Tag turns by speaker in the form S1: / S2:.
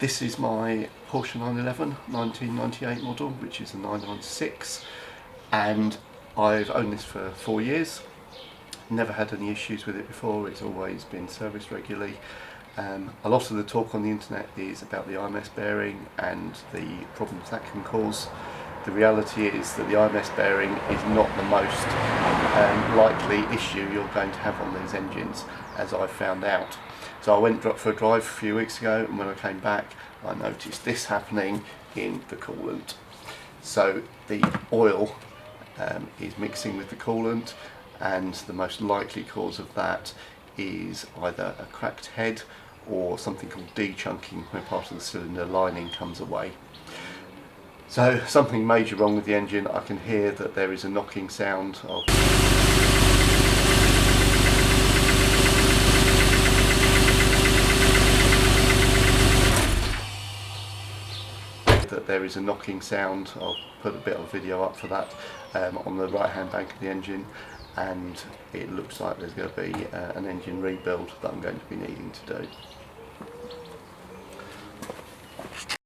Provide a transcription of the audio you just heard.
S1: This is my Porsche 911 1998 model, which is a 996, and I've owned this for 4 years. Never had any issues with it before. It's always been serviced regularly. A lot of the talk on the internet is about the IMS bearing and the problems that can cause. The reality is that the IMS bearing is not the most likely issue you're going to have on these engines, as I've found out. So I went for a drive a few weeks ago, and when I came back I noticed this happening in the coolant. So the oil is mixing with the coolant, and the most likely cause of that is either a cracked head or something called de-chunking, where part of the cylinder lining comes away. So something major wrong with the engine. I can hear that there is a knocking sound of I'll put a bit of video up for that on the right hand bank of the engine, and it looks like there's going to be an engine rebuild that I'm going to be needing to do.